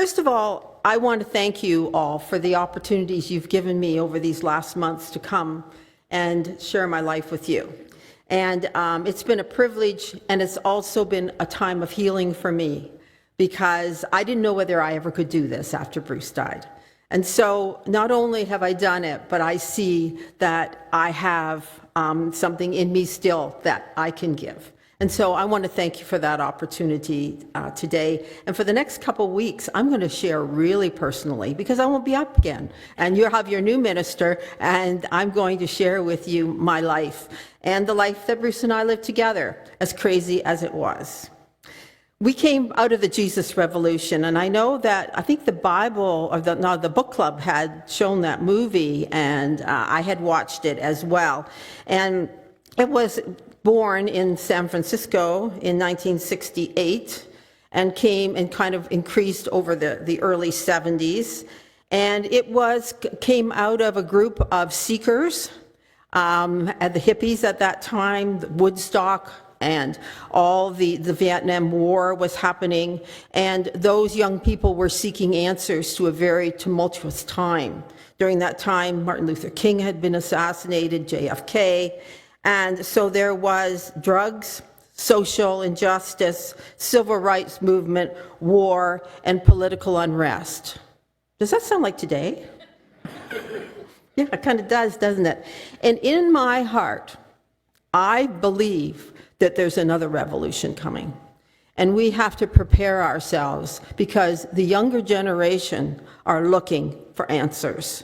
First of all, I want to thank you all for the opportunities you've given me over these last months to come and share my life with you. And it's been a privilege, and it's also been a time of healing for me, because I didn't know whether I ever could do this after Bruce died. And so not only have I done it, but I see that I have something in me still that I can give. And so I want to thank you for that opportunity today. And for the next couple of weeks, I'm going to share really personally, because I won't be up again. And you'll have your new minister, and I'm going to share with you my life and the life that Bruce and I lived together, as crazy as it was. We came out of the Jesus Revolution, and I know that, I think the Bible, or the book club had shown that movie, and I had watched it as well. And it was born in San Francisco in 1968 and came and kind of increased over the early 70s. And it came out of a group of seekers, at the hippies at that time, Woodstock, and all the Vietnam War was happening, and those young people were seeking answers to a very tumultuous time. During that time, Martin Luther King had been assassinated, JFK, and so there was drugs, social injustice, civil rights movement, war, and political unrest. Does that sound like today? Yeah, it kind of does, doesn't it? And in my heart, I believe that there's another revolution coming. And we have to prepare ourselves, because the younger generation are looking for answers.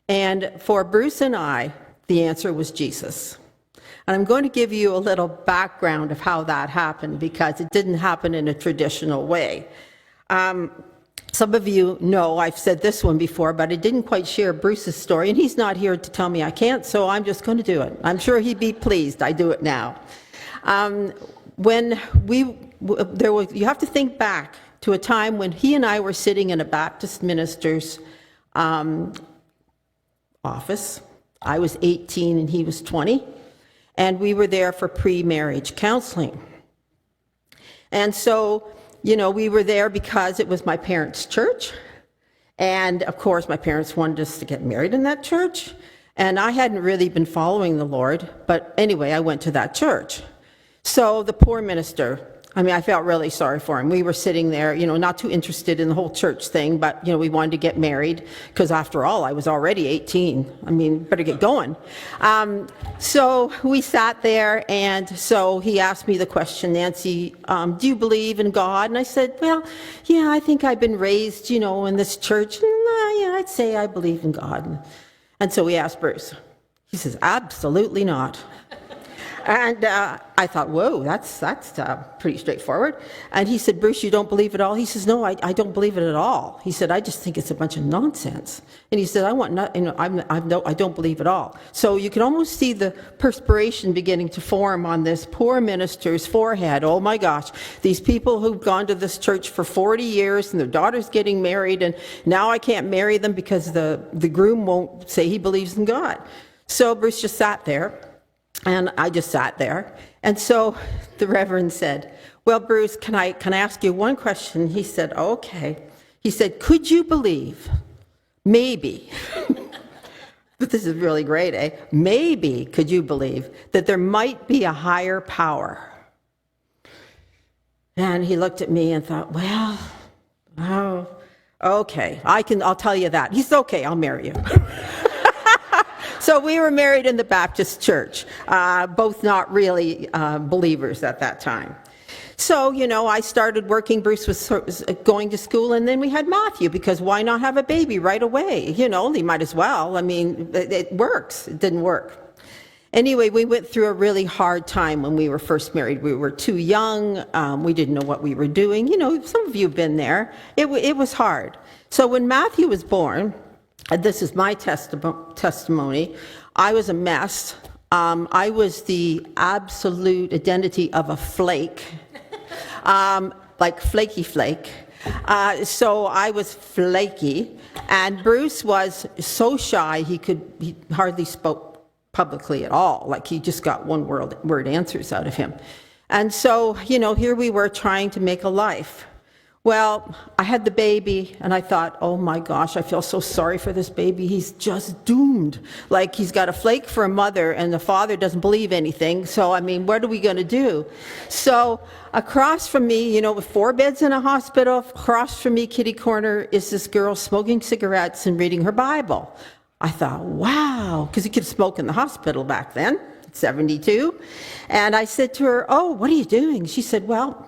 And for Bruce and I, the answer was Jesus. And I'm going to give you a little background of how that happened, because it didn't happen in a traditional way. Some of you know I've said this one before, but I didn't quite share Bruce's story, and he's not here to tell me I can't, so I'm just going to do it. I'm sure he'd be pleased I do it now. You have to think back to a time when he and I were sitting in a Baptist minister's office. I was 18 and he was 20, and we were there for pre-marriage counseling. And so, we were there because it was my parents' church, and of course my parents wanted us to get married in that church, and I hadn't really been following the Lord, but anyway, I went to that church. So the poor minister, I felt really sorry for him. We were sitting there, not too interested in the whole church thing, but, we wanted to get married, because after all, I was already 18. Better get going. So we sat there, and so he asked me the question, Nancy, do you believe in God? And I said, well, yeah, I think I've been raised, in this church. And, yeah, I'd say I believe in God. And so we asked Bruce. He says, absolutely not. And I thought, whoa, that's pretty straightforward. And he said, Bruce, you don't believe it all? He says, no, I don't believe it at all. He said, I just think it's a bunch of nonsense. And he said, I don't believe it all. So you can almost see the perspiration beginning to form on this poor minister's forehead. Oh my gosh, these people who've gone to this church for 40 years and their daughter's getting married, and now I can't marry them because the groom won't say he believes in God. So Bruce just sat there. And I just sat there. And so the Reverend said, well, Bruce, can I ask you one question? He said, okay. He said, could you believe, maybe, but this is really great, eh? Maybe, could you believe that there might be a higher power? And he looked at me and thought, well, oh, okay, I'll tell you that. He said, okay, I'll marry you. So we were married in the Baptist church, both not really believers at that time. So, I started working. Bruce was going to school, and then we had Matthew, because why not have a baby right away? They might as well. It works. It didn't work. Anyway, we went through a really hard time when we were first married. We were too young. We didn't know what we were doing. Some of you have been there. It was hard. So when Matthew was born, and this is my testimony, I was a mess. I was the absolute identity of a flake, like Flaky Flake. So I was flaky, and Bruce was so shy he hardly spoke publicly at all. Like he just got one word answers out of him. And so, here we were trying to make a life. Well, I had the baby, and I thought, oh my gosh, I feel so sorry for this baby. He's just doomed. Like, he's got a flake for a mother, and the father doesn't believe anything. So, I mean, what are we going to do? So, across from me, you know, with 4 beds in a hospital, across from me, kitty corner, is this girl smoking cigarettes and reading her Bible. I thought, wow, because you could smoke in the hospital back then, 72. And I said to her, oh, what are you doing? She said, well,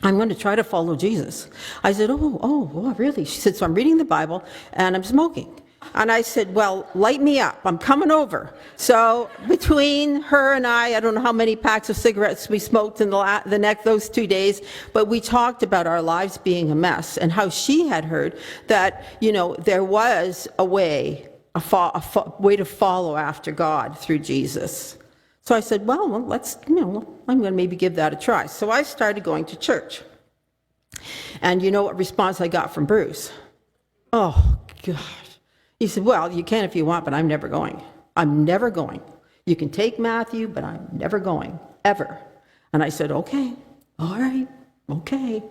I'm going to try to follow Jesus. I said, oh, really? She said, so I'm reading the Bible and I'm smoking. And I said, well, light me up. I'm coming over. So between her and I don't know how many packs of cigarettes we smoked in those 2 days, but we talked about our lives being a mess and how she had heard that, you know, there was a way, a way to follow after God through Jesus. So I said, well, let's, you know, I'm going to maybe give that a try. So I started going to church. And you know what response I got from Bruce? Oh, gosh. He said, well, you can if you want, but I'm never going. I'm never going. You can take Matthew, but I'm never going, ever. And I said, okay, all right, okay.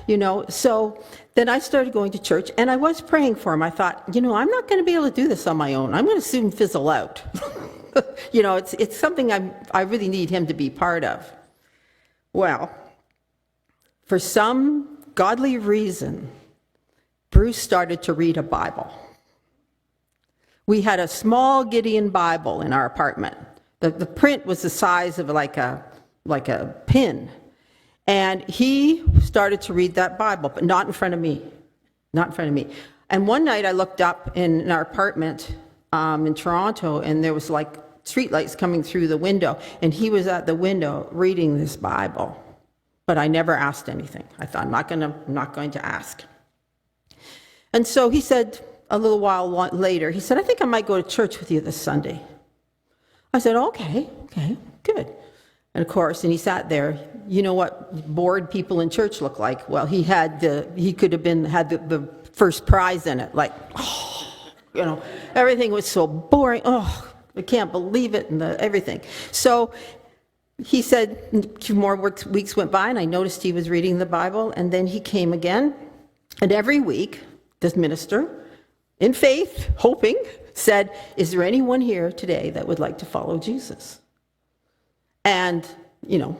You know, so then I started going to church, and I was praying for him. I thought, you know, I'm not going to be able to do this on my own. I'm going to soon fizzle out. You know, it's something I really need him to be part of. Well, for some godly reason, Bruce started to read a Bible. We had a small Gideon Bible in our apartment. The print was the size of like a pin. And he started to read that Bible, but not in front of me. Not in front of me. And one night I looked up in our apartment in Toronto, and there was like streetlights coming through the window, and he was at the window reading this Bible. But I never asked anything. I thought, I'm not going to ask. And so he said, a little while later, he said, I think I might go to church with you this Sunday. I said, okay, good. And of course, and he sat there. You know what bored people in church look like? Well, he could have had the first prize in it. Like, oh, you know, everything was so boring. Oh, I can't believe it, and everything. So he said, 2 more weeks went by, and I noticed he was reading the Bible, and then he came again. And every week, this minister, in faith, hoping, said, is there anyone here today that would like to follow Jesus? And, you know,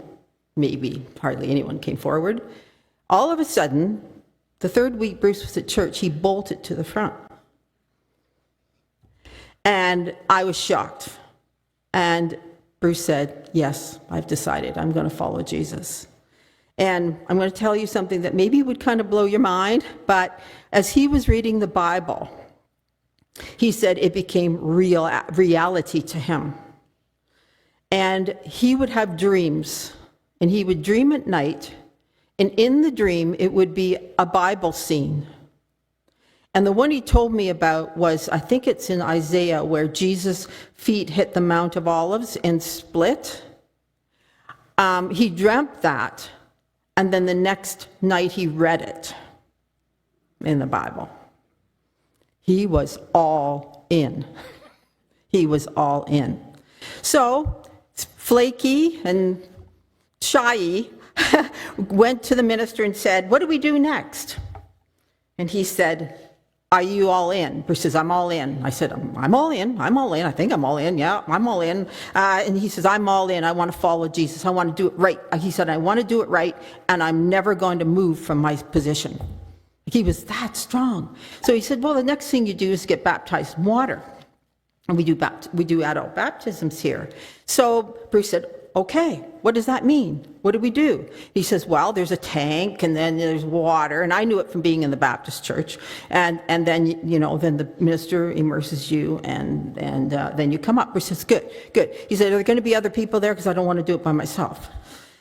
maybe hardly anyone came forward. All of a sudden, the 3rd week Bruce was at church, he bolted to the front. And I was shocked. And Bruce said, yes, I've decided I'm going to follow Jesus. And I'm going to tell you something that maybe would kind of blow your mind, but as he was reading the Bible, he said it became reality to him. And he would have dreams, and he would dream at night, and in the dream it would be a Bible scene. And the one he told me about was, I think it's in Isaiah, where Jesus' feet hit the Mount of Olives and split. He dreamt that, and then the next night he read it in the Bible. He was all in. He was all in. So, flaky and shy went to the minister and said, what do we do next? And he said, are you all in? Bruce says, I'm all in. I said, I'm all in. I'm all in. I think I'm all in. Yeah, I'm all in. And he says, I'm all in. I want to follow Jesus. I want to do it right. He said, I want to do it right, and I'm never going to move from my position. He was that strong. So he said, well, the next thing you do is get baptized in water. And we do adult baptisms here. So Bruce said, okay, what does that mean? What do we do? He says, well, there's a tank, and then there's water. And I knew it from being in the Baptist church. And then, you know, then the minister immerses you, and then you come up. Bruce says, good. He said, are there going to be other people there? Because I don't want to do it by myself.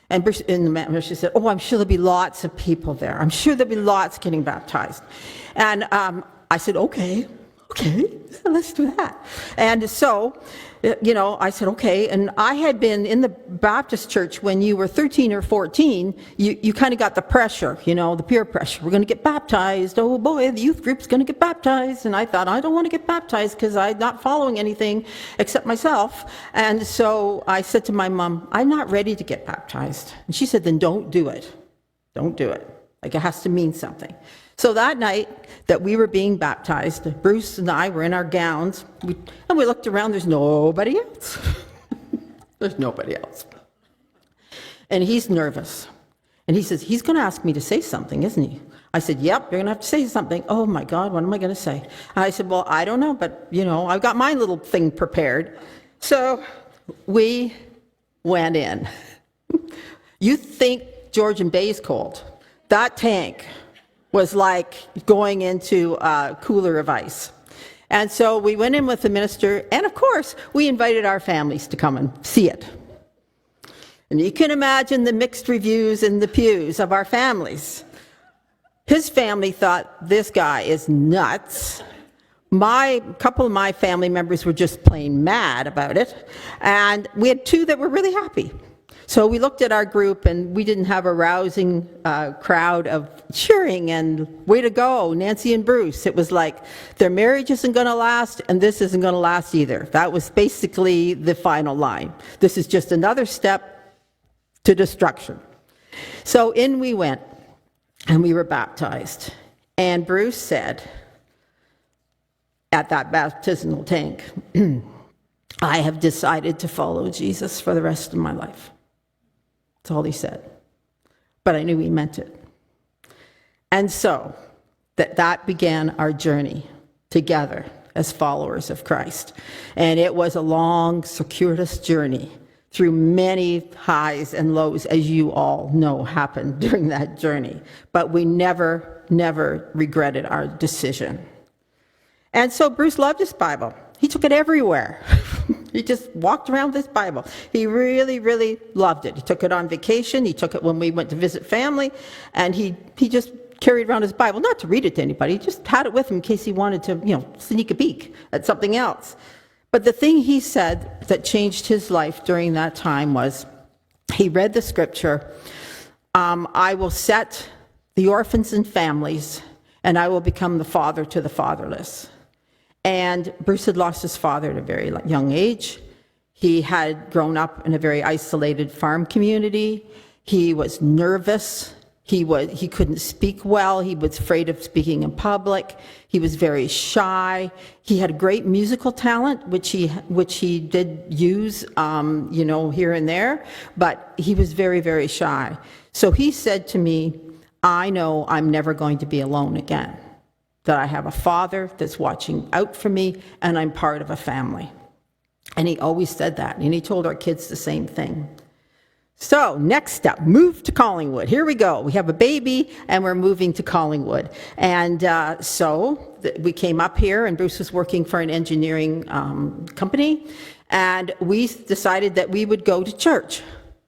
And the minister said, oh, I'm sure there'll be lots of people there. I'm sure there'll be lots getting baptized. And I said, okay, let's do that. And so, you know, I said, okay. And I had been in the Baptist church when you were 13 or 14, you kind of got the pressure, you know, the peer pressure. We're going to get baptized. Oh boy, the youth group's going to get baptized. And I thought, I don't want to get baptized because I'm not following anything except myself. And so I said to my mom, I'm not ready to get baptized. And she said, then don't do it. Don't do it. Like, it has to mean something. So that night that we were being baptized, Bruce and I were in our gowns, and we looked around, there's nobody else. There's nobody else. And he's nervous. And he says, he's going to ask me to say something, isn't he? I said, yep, you're going to have to say something. Oh, my God, what am I going to say? And I said, well, I don't know, but, I've got my little thing prepared. So we went in. You think Georgian Bay is cold. That tank was like going into a cooler of ice. And so we went in with the minister, and of course, we invited our families to come and see it. And you can imagine the mixed reviews in the pews of our families. His family thought, this guy is nuts. A couple of my family members were just plain mad about it. And we had two that were really happy. So we looked at our group, and we didn't have a rousing crowd of cheering and way to go, Nancy and Bruce. It was like, their marriage isn't going to last, and this isn't going to last either. That was basically the final line. This is just another step to destruction. So in we went, and we were baptized. And Bruce said, at that baptismal tank, I have decided to follow Jesus for the rest of my life. That's all he said. But I knew he meant it. And so that began our journey together as followers of Christ. And it was a long, circuitous journey through many highs and lows, as you all know happened during that journey. But we never regretted our decision. And so Bruce loved his Bible. He took it everywhere. He just walked around with his Bible. He really loved it. He took it on vacation. He took it when we went to visit family. And he just carried around his Bible, not to read it to anybody. He just had it with him in case he wanted to, sneak a peek at something else. But the thing he said that changed his life during that time was, he read the scripture, I will set the orphans and families, and I will become the father to the fatherless. And Bruce had lost his father at a very young age. He had grown up in a very isolated farm community. He was nervous. He couldn't speak well. He was afraid of speaking in public. He was very shy. He had a great musical talent, which he did use, here and there, but he was very shy. So he said to me, I know I'm never going to be alone again, that I have a father that's watching out for me, and I'm part of a family. And he always said that, and he told our kids the same thing. So next step, move to Collingwood. Here we go. We have a baby, and we're moving to Collingwood. And so we came up here, and Bruce was working for an engineering company, and we decided that we would go to church.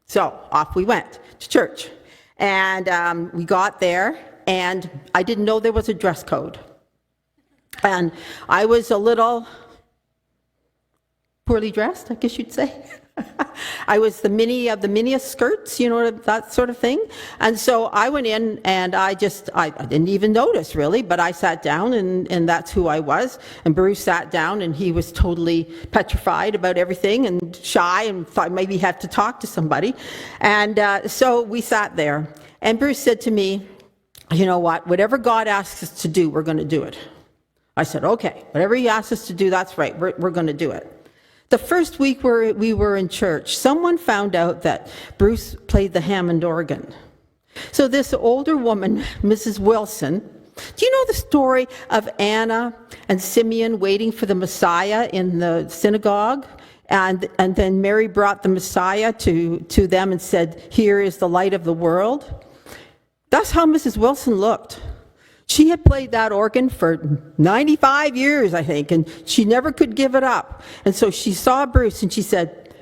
So off we went to church. And we got there, and I didn't know there was a dress code. And I was a little poorly dressed, I guess you'd say. I was the miniest skirts, that sort of thing. And so I went in, and I didn't even notice really, but I sat down, and that's who I was. And Bruce sat down, and he was totally petrified about everything and shy and thought maybe he had to talk to somebody. And so we sat there, and Bruce said to me, you know what, whatever God asks us to do, we're going to do it. I said, okay, whatever he asks us to do, that's right, we're going to do it. The first week we were in church, someone found out that Bruce played the Hammond organ. So this older woman, Mrs. Wilson, do you know the story of Anna and Simeon waiting for the Messiah in the synagogue? And then Mary brought the Messiah to them and said, here is the light of the world. That's how Mrs. Wilson looked. She had played that organ for 95 years, I think, and she never could give it up. And so she saw Bruce, and she said,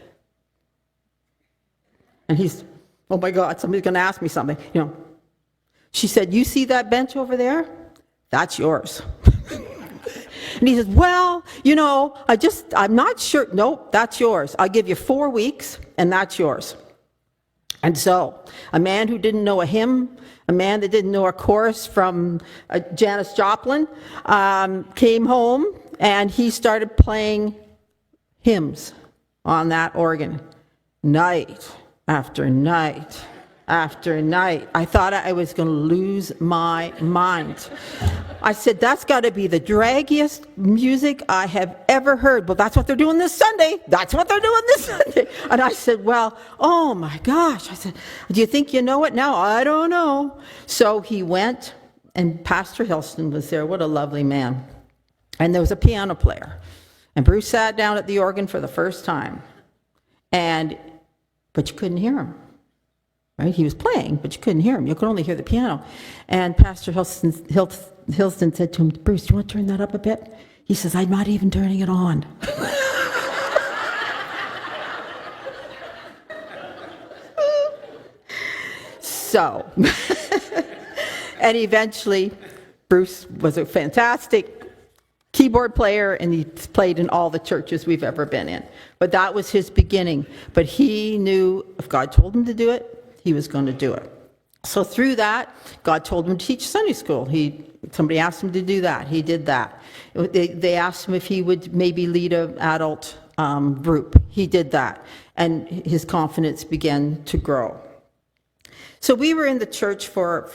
and he's, oh my God, somebody's going to ask me something. She said, you see that bench over there? That's yours. And he says, well, I'm not sure. Nope, that's yours. I'll give you 4 weeks, and that's yours. And so a man who didn't know a hymn, a man that didn't know a chorus from Janis Joplin, came home, and he started playing hymns on that organ night after night after night. I thought I was going to lose my mind. I said, that's got to be the draggiest music I have ever heard. Well, that's what they're doing this Sunday. That's what they're doing this Sunday. And I said, well, oh my gosh. I said, do you think you know it now? I don't know. So he went, and Pastor Hilston was there. What a lovely man. And there was a piano player. And Bruce sat down at the organ for the first time. But you couldn't hear him. Right? He was playing, but you couldn't hear him. You could only hear the piano. And Pastor Hilston said to him, Bruce, do you want to turn that up a bit? He says, I'm not even turning it on. So, and eventually, Bruce was a fantastic keyboard player, and he played in all the churches we've ever been in. But that was his beginning. But he knew if God told him to do it, he was going to do it. So through that, God told him to teach Sunday school. Somebody asked him to do that. He did that. They asked him if he would maybe lead an adult group. He did that. And his confidence began to grow. So we were in the church for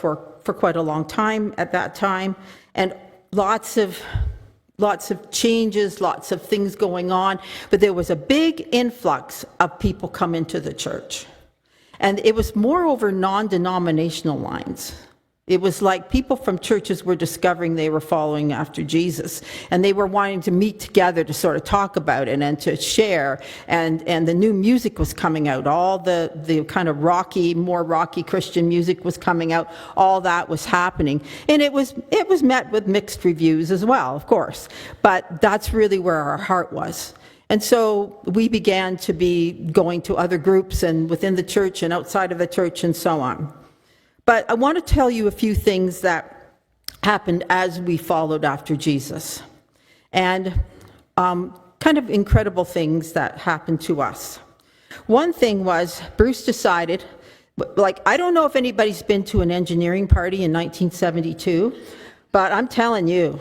quite a long time at that time, and lots of changes, lots of things going on, but there was a big influx of people come into the church. And it was more over non-denominational lines. It was like people from churches were discovering they were following after Jesus, and they were wanting to meet together to sort of talk about it and to share, and the new music was coming out. All the kind of more rocky Christian music was coming out. All that was happening. And it was met with mixed reviews as well, of course. But that's really where our heart was. And so we began to be going to other groups and within the church and outside of the church and so on. But I want to tell you a few things that happened as we followed after Jesus. And kind of incredible things that happened to us. One thing was Bruce decided, I don't know if anybody's been to an engineering party in 1972, but I'm telling you,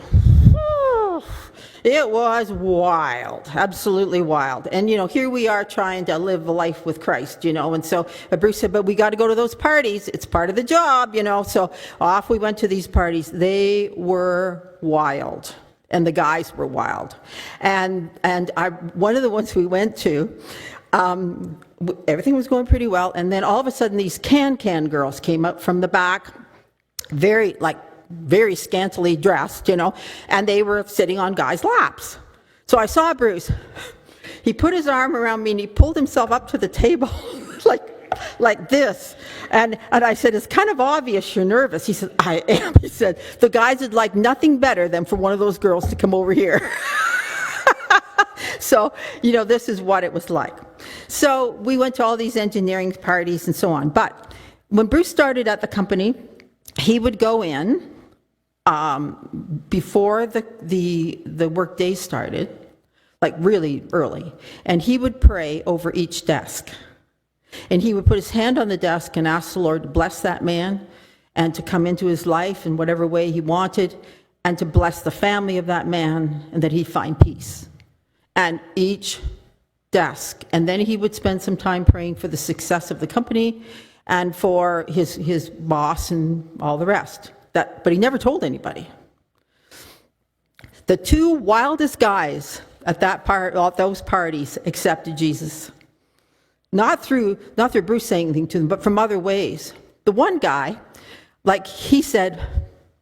it was wild, absolutely wild. And, here we are trying to live a life with Christ, and so Bruce said, but we got to go to those parties. It's part of the job, So off we went to these parties. They were wild, and the guys were wild. And one of the ones we went to, everything was going pretty well, and then all of a sudden these can girls came up from the back, very scantily dressed, and they were sitting on guys' laps. So I saw Bruce. He put his arm around me and he pulled himself up to the table like this. And I said, it's kind of obvious you're nervous. He said, I am. He said, the guys would like nothing better than for one of those girls to come over here. So, this is what it was like. So we went to all these engineering parties and so on. But when Bruce started at the company, he would go in before the work day started, really early, and he would pray over each desk. And he would put his hand on the desk and ask the Lord to bless that man and to come into his life in whatever way he wanted, and to bless the family of that man, and that he'd find peace. And each desk. And then he would spend some time praying for the success of the company and for his boss and all the rest. But he never told anybody. The two wildest guys at those parties accepted Jesus. Not through Bruce saying anything to them, but from other ways. The one guy, he said,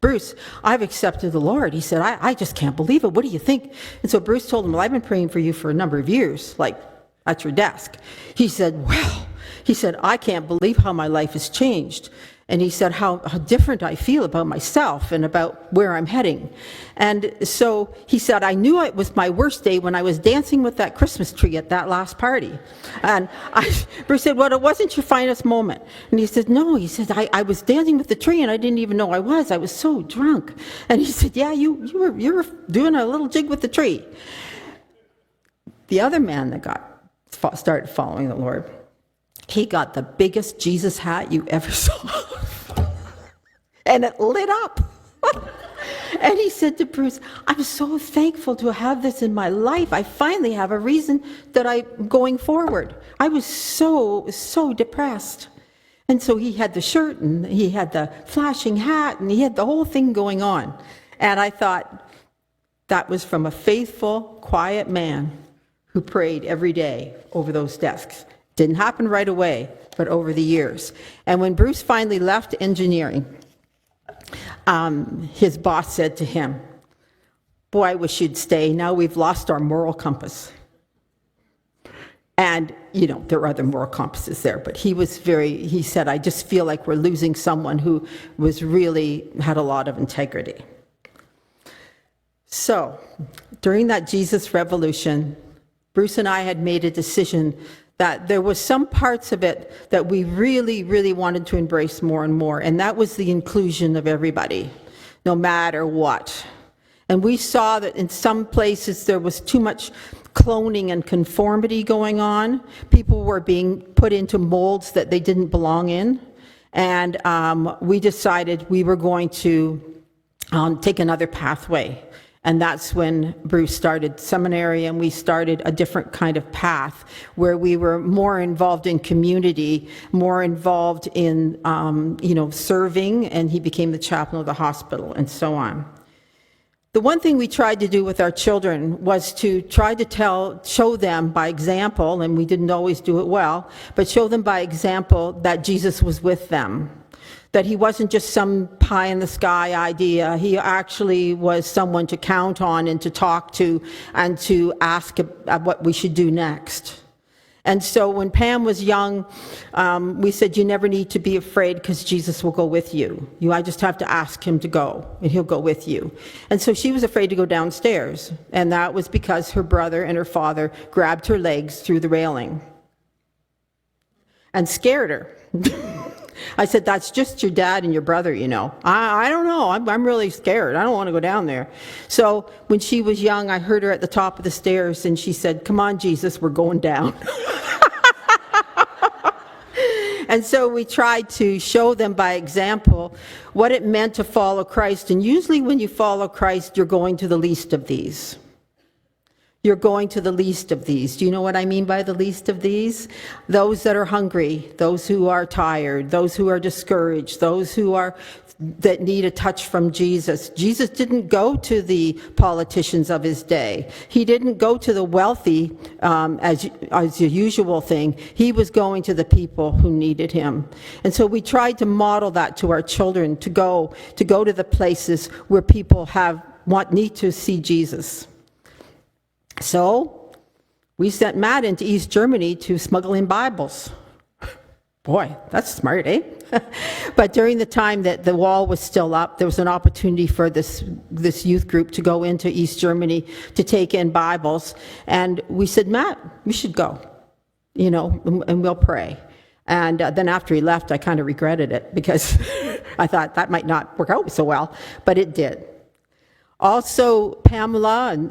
Bruce, I've accepted the Lord. He said, I just can't believe it. What do you think? And so Bruce told him, well, I've been praying for you for a number of years, at your desk. He said, I can't believe how my life has changed. And he said how different I feel about myself and about where I'm heading. And so he said, I knew it was my worst day when I was dancing with that Christmas tree at that last party. And Bruce said, well, it wasn't your finest moment. And he said, no. He said, I was dancing with the tree and I didn't even know I was. I was so drunk. And he said, yeah, you were doing a little jig with the tree. The other man that started following the Lord, he got the biggest Jesus hat you ever saw. And it lit up. And he said to Bruce, I'm so thankful to have this in my life. I finally have a reason that I'm going forward. I was so depressed. And so he had the shirt, and he had the flashing hat, and he had the whole thing going on. And I thought, that was from a faithful, quiet man who prayed every day over those desks. Didn't happen right away, but over the years. And when Bruce finally left engineering, his boss said to him, "Boy, I wish you'd stay. Now we've lost our moral compass." And, there are other moral compasses there, but he said, "I just feel like we're losing someone who had a lot of integrity." So, during that Jesus Revolution, Bruce and I had made a decision that there was some parts of it that we really, really wanted to embrace more and more, and that was the inclusion of everybody, no matter what. And we saw that in some places there was too much cloning and conformity going on. People were being put into molds that they didn't belong in, and we decided we were going to take another pathway. And that's when Bruce started seminary, and we started a different kind of path where we were more involved in community, more involved in, serving, and he became the chaplain of the hospital and so on. The one thing we tried to do with our children was to try to show them by example, and we didn't always do it well, but show them by example that Jesus was with them. That he wasn't just some pie-in-the-sky idea. He actually was someone to count on and to talk to and to ask what we should do next. And so when Pam was young, we said, you never need to be afraid because Jesus will go with you. I just have to ask him to go, and he'll go with you. And so she was afraid to go downstairs, and that was because her brother and her father grabbed her legs through the railing and scared her. I said, that's just your dad and your brother, I don't know. I'm really scared. I don't want to go down there. So when she was young, I heard her at the top of the stairs, and she said, come on, Jesus, we're going down. And so we tried to show them by example what it meant to follow Christ. And usually when you follow Christ, you're going to the least of these. You're going to the least of these. Do you know what I mean by the least of these? Those that are hungry, those who are tired, those who are discouraged, those that need a touch from Jesus. Jesus didn't go to the politicians of his day. He didn't go to the wealthy as the usual thing. He was going to the people who needed him. And so we tried to model that to our children, to go to the places where people need to see Jesus. So we sent Matt into East Germany to smuggle in Bibles. Boy, that's smart, eh? But during the time that the wall was still up, there was an opportunity for this youth group to go into East Germany to take in Bibles. And we said, Matt, we should go, and we'll pray. And then after he left, I kind of regretted it because I thought that might not work out so well, but it did. Also, Pamela,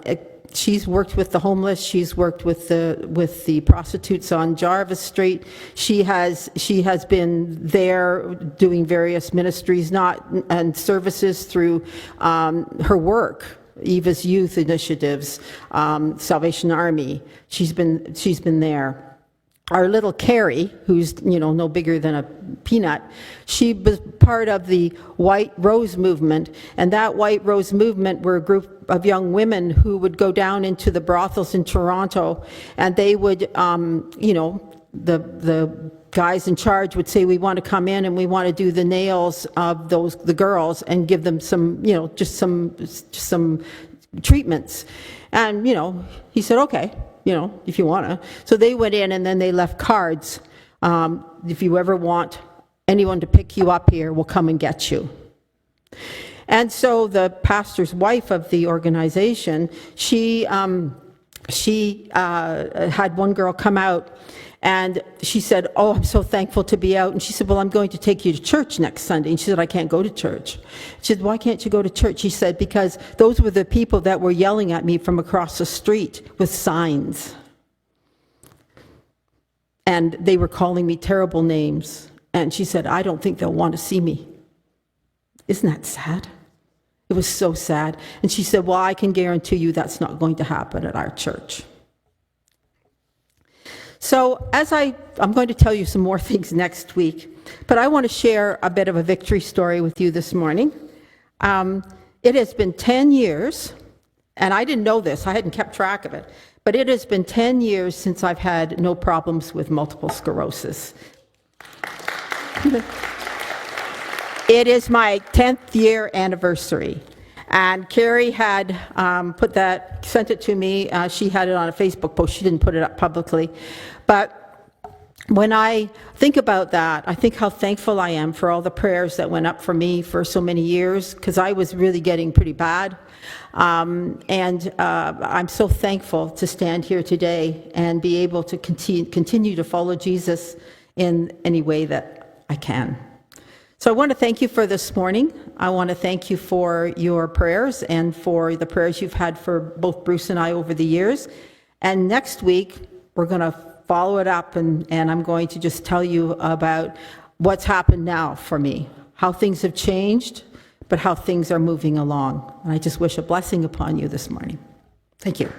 she's worked with the homeless. She's worked with the prostitutes on Jarvis Street. She has been there doing various ministries and services through her work. Eva's Youth Initiatives, Salvation Army. She's been there. Our little Carrie, who's no bigger than a peanut, she was part of the White Rose Movement, and that White Rose Movement were a group of young women who would go down into the brothels in Toronto, and they would, the guys in charge would say, we want to come in and we want to do the nails of the girls and give them some, just some treatments, and he said, okay. If you want to. So they went in and then they left cards. If you ever want anyone to pick you up here, we'll come and get you. And so the pastor's wife of the organization, she had one girl come out, and she said, oh, I'm so thankful to be out. And she said, well, I'm going to take you to church next Sunday. And she said, I can't go to church. She said, why can't you go to church? She said, because those were the people that were yelling at me from across the street with signs. And they were calling me terrible names. And she said, I don't think they'll want to see me. Isn't that sad? It was so sad. And she said, well, I can guarantee you that's not going to happen at our church. So I'm going to tell you some more things next week, But I want to share a bit of a victory story with you this morning. It has been 10 years, and I didn't know this, I hadn't kept track of it, but it has been 10 years since I've had no problems with multiple sclerosis. It is my 10th year anniversary. And Carrie had sent it to me. She had it on a Facebook post. She didn't put it up publicly. But when I think about that, I think how thankful I am for all the prayers that went up for me for so many years, because I was really getting pretty bad. I'm so thankful to stand here today and be able to continue to follow Jesus in any way that I can. So I want to thank you for this morning. I want to thank you for your prayers and for the prayers you've had for both Bruce and I over the years. And next week, we're going to follow it up, and I'm going to just tell you about what's happened now for me, how things have changed, but how things are moving along. And I just wish a blessing upon you this morning. Thank you.